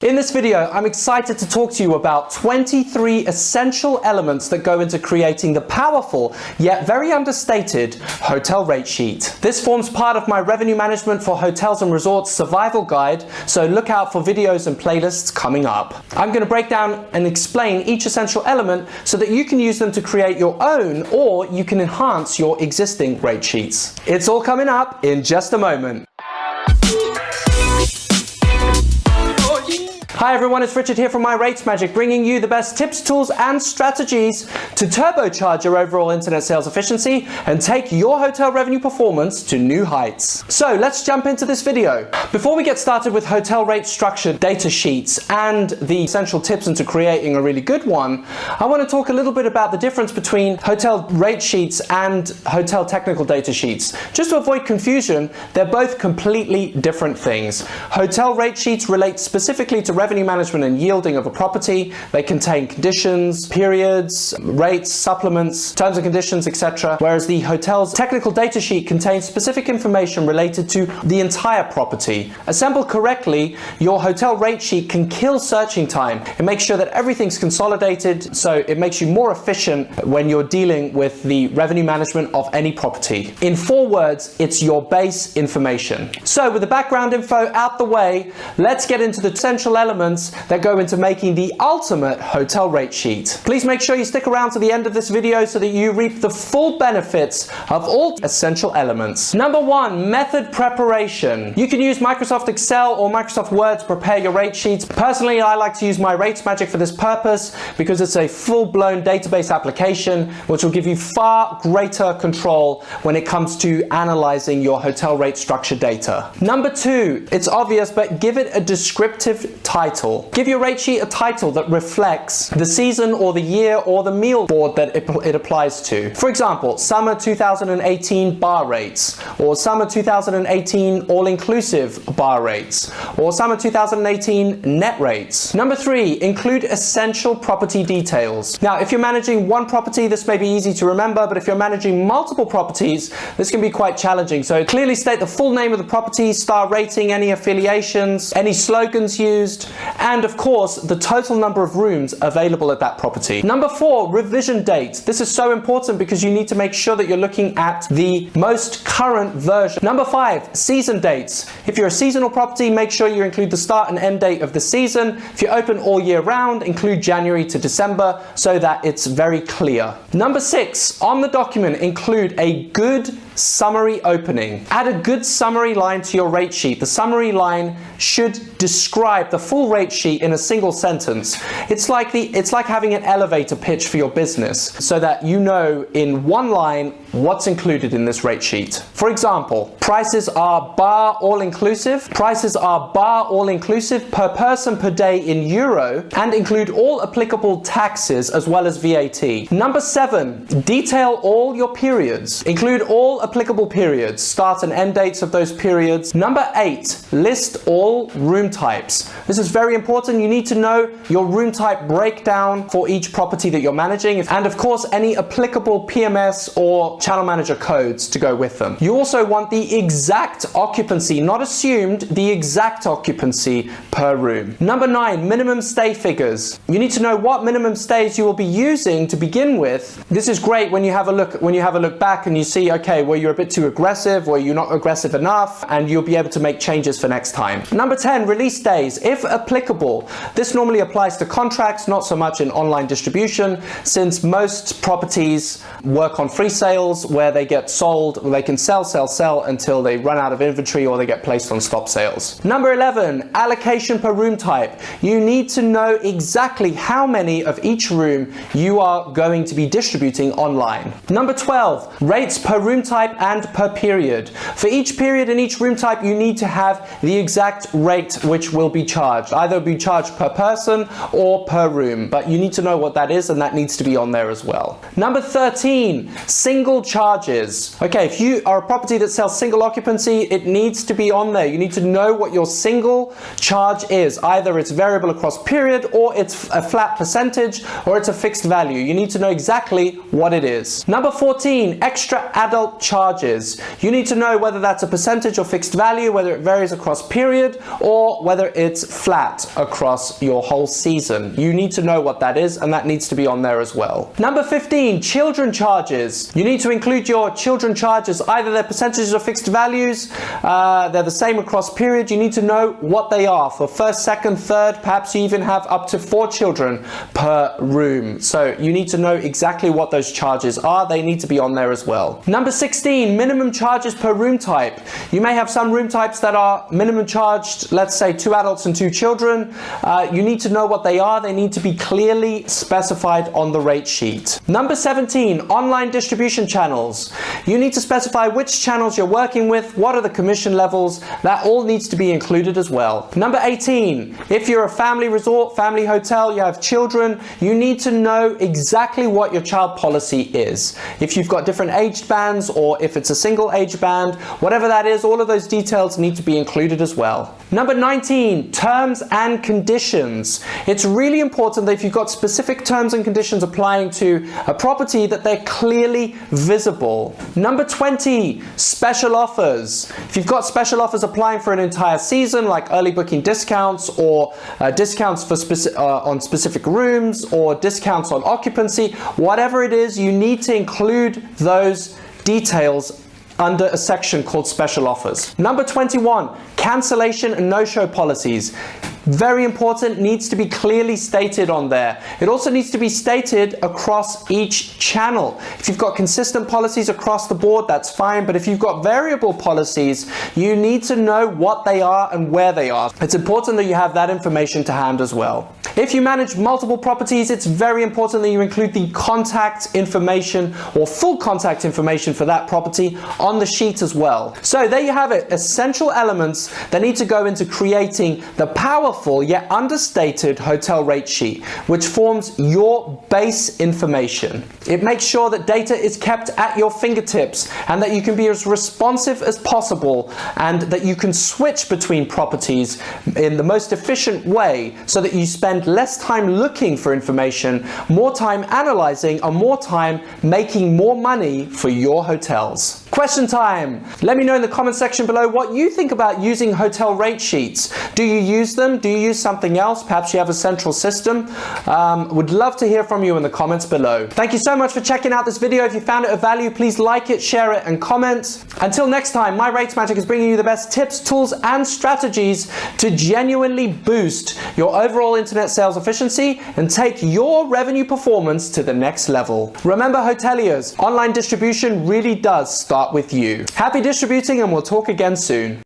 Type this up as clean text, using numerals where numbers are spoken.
In this video, I'm excited to talk to you about 23 essential elements that go into creating the powerful, yet very understated, hotel rate sheet. This forms part of my revenue management for hotels and resorts survival guide, so look out for videos and playlists coming up. I'm going to break down and explain each essential element so that you can use them to create your own, or you can enhance your existing rate sheets. It's all coming up in just a moment. Hi everyone, it's Richard here from My Rates Magic, bringing you the best tips, tools and strategies to turbocharge your overall internet sales efficiency and take your hotel revenue performance to new heights. So let's jump into this video. Before we get started with hotel rate structure data sheets and the essential tips into creating a really good one, I want to talk a little bit about the difference between hotel rate sheets and hotel technical data sheets. Just to avoid confusion, they're both completely different things. Hotel rate sheets relate specifically to revenue management and yielding of a property. They contain conditions, periods, rates, supplements, terms and conditions, etc. Whereas the hotel's technical data sheet contains specific information related to the entire property. Assembled correctly, your hotel rate sheet can kill searching time. It makes sure that everything's consolidated, so it makes you more efficient when you're dealing with the revenue management of any property. In 4 words, it's your base information. So with the background info out the way, let's get into the essential elements that go into making the ultimate hotel rate sheet. Please make sure you stick around to the end of this video so that you reap the full benefits of all essential elements. Number 1, method preparation. You can use Microsoft Excel or Microsoft Word to prepare your rate sheets. Personally, I like to use My Rates Magic for this purpose because it's a full-blown database application which will give you far greater control when it comes to analyzing your hotel rate structure data. Number 2, it's obvious, but give it a descriptive title. Give your rate sheet a title that reflects the season or the year or the meal board that it applies to. For example, summer 2018 bar rates, or summer 2018 all-inclusive bar rates, or summer 2018 net rates. Number 3, include essential property details. Now, if you're managing one property, this may be easy to remember, but if you're managing multiple properties, this can be quite challenging. So clearly state the full name of the property, star rating, any affiliations, any slogans used, and of course the total number of rooms available at that property. Number 4, revision date. This is so important because you need to make sure that you're looking at the most current version. Number 5, season dates. If you're a seasonal property, make sure you include the start and end date of the season. If you're open all year round, include January to December so that it's very clear. Number 6, on the document, include a good summary opening. Add a good summary line to your rate sheet. The summary line should describe the full rate sheet in a single sentence. It's like having an elevator pitch for your business so that you know in one line what's included in this rate sheet. For example, prices are bar all-inclusive. Prices are bar all-inclusive per person per day in euro and include all applicable taxes as well as VAT. Number 7, detail all your periods. Include all applicable periods, start and end dates of those periods. Number 8, list all room types. This is very important. You need to know your room type breakdown for each property that you're managing, and of course any applicable PMS or channel manager codes to go with them. You also want the exact occupancy, not assumed, the exact occupancy per room. Number 9, minimum stay figures. You need to know what minimum stays you will be using to begin with. This is great when you have a look back and you see, okay, were you a bit too aggressive, were you not aggressive enough, and you'll be able to make changes for next time. Number 10, release days, if applicable. This normally applies to contracts, not so much in online distribution, since most properties work on free sales where they get sold, they can sell until they run out of inventory or they get placed on stop sales. Number 11, allocation per room type. You need to know exactly how many of each room you are going to be distributing online. Number 12, rates per room type and per period. For each period in each room type, you need to have the exact rate which will be charged. Either be charged per person or per room, but you need to know what that is, and that needs to be on there as well. Number 13, single single charges. Okay, if you are a property that sells single occupancy, it needs to be on there. You need to know what your single charge is. Either it's variable across period, or it's a flat percentage, or it's a fixed value. You need to know exactly what it is. Number 14, extra adult charges. You need to know whether that's a percentage or fixed value, whether it varies across period, or whether it's flat across your whole season. You need to know what that is, and that needs to be on there as well. Number 15, children charges. You need to include your children charges. Either they're percentages or fixed values, they're the same across period. You need to know what they are. For first, second, third, perhaps you even have up to 4 children per room. So you need to know exactly what those charges are. They need to be on there as well. Number 16, minimum charges per room type. You may have some room types that are minimum charged, let's say 2 adults and 2 children. You need to know what they are. They need to be clearly specified on the rate sheet. Number 17, online distribution channels. You need to specify which channels you're working with, what are the commission levels. That all needs to be included as well. Number 18, if you're a family resort, family hotel, you have children, you need to know exactly what your child policy is. If you've got different age bands, or if it's a single age band, whatever that is, all of those details need to be included as well. Number 19, terms and conditions. It's really important that if you've got specific terms and conditions applying to a property, that they're clearly visible. Number 20, special offers. If you've got special offers applying for an entire season, like early booking discounts, or discounts for on specific rooms, or discounts on occupancy, whatever it is, you need to include those details under a section called special offers. Number 21, cancellation and no-show policies. Very important, needs to be clearly stated on there. It also needs to be stated across each channel. If you've got consistent policies across the board, that's fine, but if you've got variable policies, you need to know what they are and where they are. It's important that you have that information to hand as well. If you manage multiple properties, it's very important that you include the contact information or full contact information for that property on the sheet as well. So there you have it, essential elements that need to go into creating the powerful yet understated hotel rate sheet, which forms your base information. It makes sure that data is kept at your fingertips, and that you can be as responsive as possible, and that you can switch between properties in the most efficient way, so that you spend less time looking for information, more time analyzing, and more time making more money for your hotels. Question time. Let me know in the comment section below what you think about using hotel rate sheets. Do you use them? Do you use something else? Perhaps you have a central system. Would love to hear from you in the comments below. Thank you so much for checking out this video. If you found it of value, please like it, share it, and comment. Until next time, My Rates Magic is bringing you the best tips, tools, and strategies to genuinely boost your overall internet sales efficiency and take your revenue performance to the next level. Remember, hoteliers, online distribution really does start with you. Happy distributing, and we'll talk again soon.